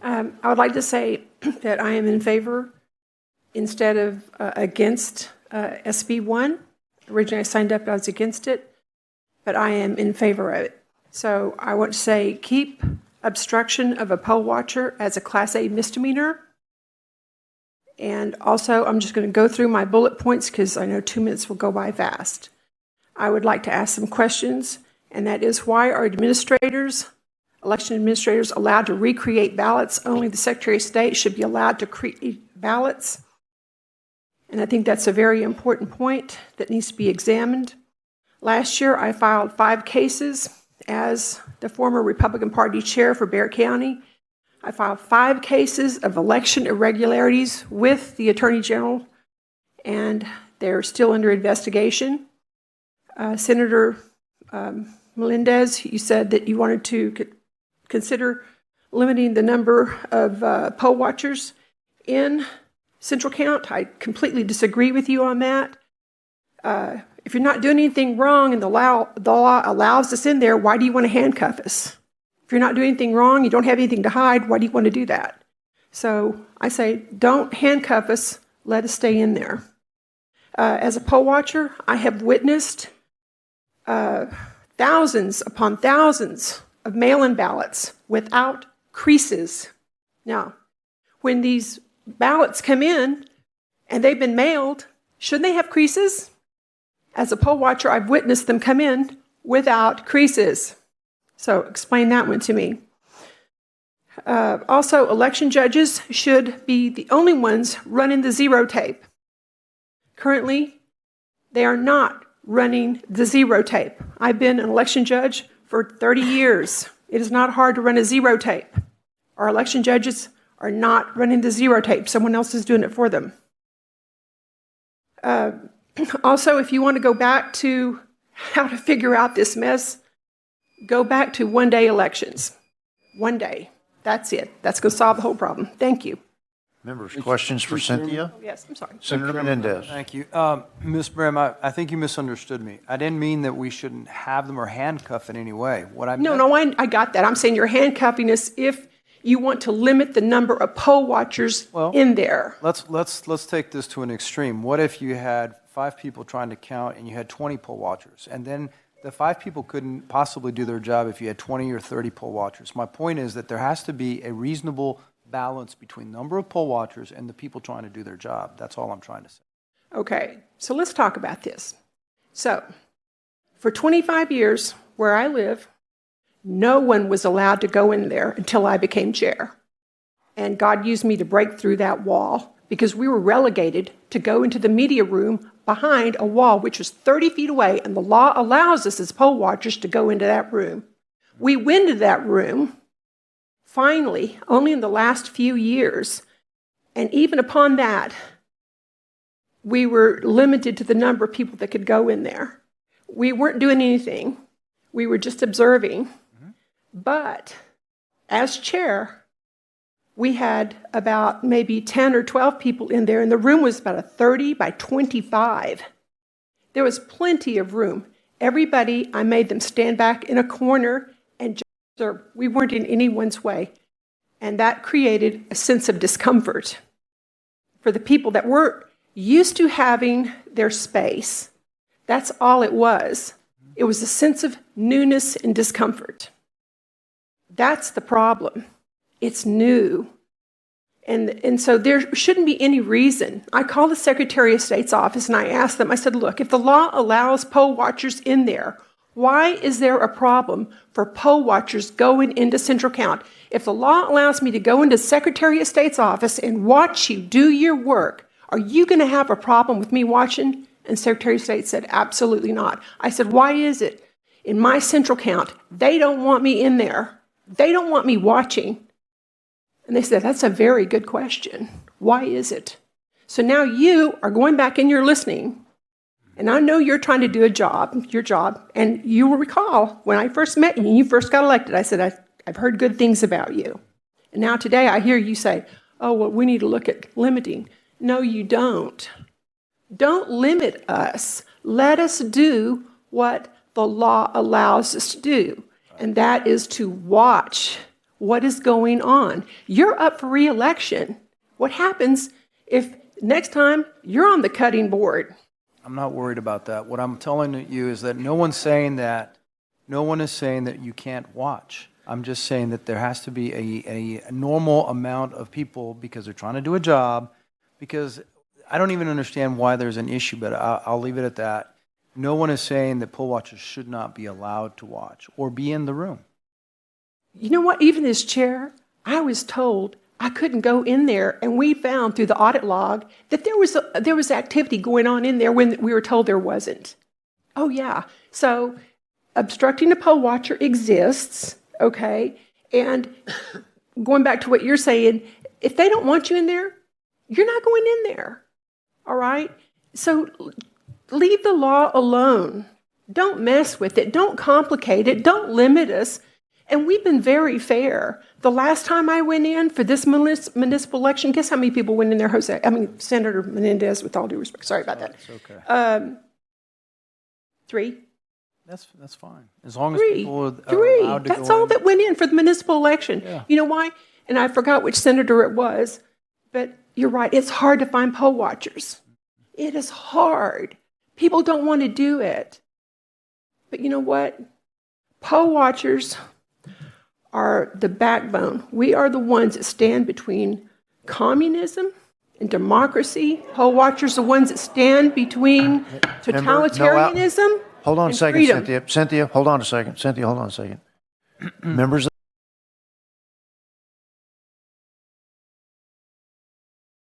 I would like to say that I am in favor instead of against SB 1. Originally, I signed up, I was against it, but I am in favor of it. So I want to say keep obstruction of a poll watcher as a Class A misdemeanor. And also, I'm just going to go through my bullet points because I know 2 minutes will go by fast. I would like to ask some questions, and that is, why are election administrators allowed to recreate ballots? Only the Secretary of State should be allowed to create ballots. And I think that's a very important point that needs to be examined. Last year, I filed 5 cases as the former Republican Party chair for Bexar County. I filed 5 cases of election irregularities with the Attorney General, and they're still under investigation. Senator Melendez, you said that you wanted to consider limiting the number of poll watchers in Central Count. I completely disagree with you on that. If you're not doing anything wrong and the law allows us in there, why do you want to handcuff us? If you're not doing anything wrong, you don't have anything to hide, why do you want to do that? So I say, don't handcuff us, let us stay in there. As a poll watcher, I have witnessed thousands upon thousands of mail-in ballots without creases. Now, when these ballots come in and they've been mailed, shouldn't they have creases? As a poll watcher, I've witnessed them come in without creases. So explain that one to me. Also, election judges should be the only ones running the zero tape. Currently, they are not running the zero tape. I've been an election judge for 30 years. It is not hard to run a zero tape. Our election judges are not running the zero tape. Someone else is doing it for them. Also, if you want to go back to how to figure out this mess, go back to one-day elections. One day. That's it. That's going to solve the whole problem. Thank you. Members, questions for Cynthia? Oh, yes, I'm sorry. Senator Menendez. Thank you. Ms. Brehm, I think you misunderstood me. I didn't mean that we shouldn't have them or handcuff in any way. What I meant, No, I got that. I'm saying you're handcuffing us if you want to limit the number of poll watchers in there. Let's take this to an extreme. What if you had 5 people trying to count and you had 20 poll watchers, and then the 5 people couldn't possibly do their job if you had 20 or 30 poll watchers? My point is that there has to be a reasonable balance between number of poll watchers and the people trying to do their job. That's all I'm trying to say. Okay, so let's talk about this. So, for 25 years, where I live, no one was allowed to go in there until I became chair. And God used me to break through that wall because we were relegated to go into the media room behind a wall which was 30 feet away, and the law allows us as poll watchers to go into that room. We went into that room, finally, only in the last few years, and even upon that, we were limited to the number of people that could go in there. We weren't doing anything. We were just observing. But as chair, we had about maybe 10 or 12 people in there, and the room was about a 30 by 25. There was plenty of room. Everybody, I made them stand back in a corner and just observe. We weren't in anyone's way. And that created a sense of discomfort for the people that were used to having their space. That's all it was. It was a sense of newness and discomfort. That's the problem. It's new. And so there shouldn't be any reason. I called the Secretary of State's office and I asked them, I said, look, if the law allows poll watchers in there, why is there a problem for poll watchers going into Central Count? If the law allows me to go into Secretary of State's office and watch you do your work, are you going to have a problem with me watching? And Secretary of State said, absolutely not. I said, why is it? In my Central Count, they don't want me in there. They don't want me watching. And they said, that's a very good question. Why is it? So now you are going back and you're listening. And I know you're trying to do your job. And you will recall when I first met you and you first got elected, I said, I've heard good things about you. And now today I hear you say, oh, well, we need to look at limiting. No, you don't. Don't limit us. Let us do what the law allows us to do. And that is to watch what is going on. You're up for re-election. What happens if next time you're on the cutting board? I'm not worried about that. What I'm telling you is that no one is saying that you can't watch. I'm just saying that there has to be a normal amount of people because they're trying to do a job, because I don't even understand why there's an issue, but I'll leave it at that. No one is saying that poll watchers should not be allowed to watch or be in the room. You know what? Even as chair, I was told I couldn't go in there, and we found through the audit log that there was activity going on in there when we were told there wasn't. Oh yeah. So obstructing a poll watcher exists, okay? And going back to what you're saying, if they don't want you in there, you're not going in there. All right? So leave the law alone. Don't mess with it. Don't complicate it. Don't limit us. And we've been very fair. The last time I went in for this municipal election, guess how many people went in there? Senator Menendez, with all due respect. Sorry about that. It's okay. 3. That's fine. As long as 3. people are 3. allowed to That's go all in. that went in for the municipal election. Yeah. You know why? And I forgot which senator it was, but you're right. It's hard to find poll watchers. It is hard. People don't want to do it. But you know what? Poll watchers are the backbone. We are the ones that stand between communism and democracy. Poll watchers are the ones that stand between totalitarianism Hold on a and second, freedom. Cynthia. Cynthia, hold on a second. Cynthia, hold on a second. Members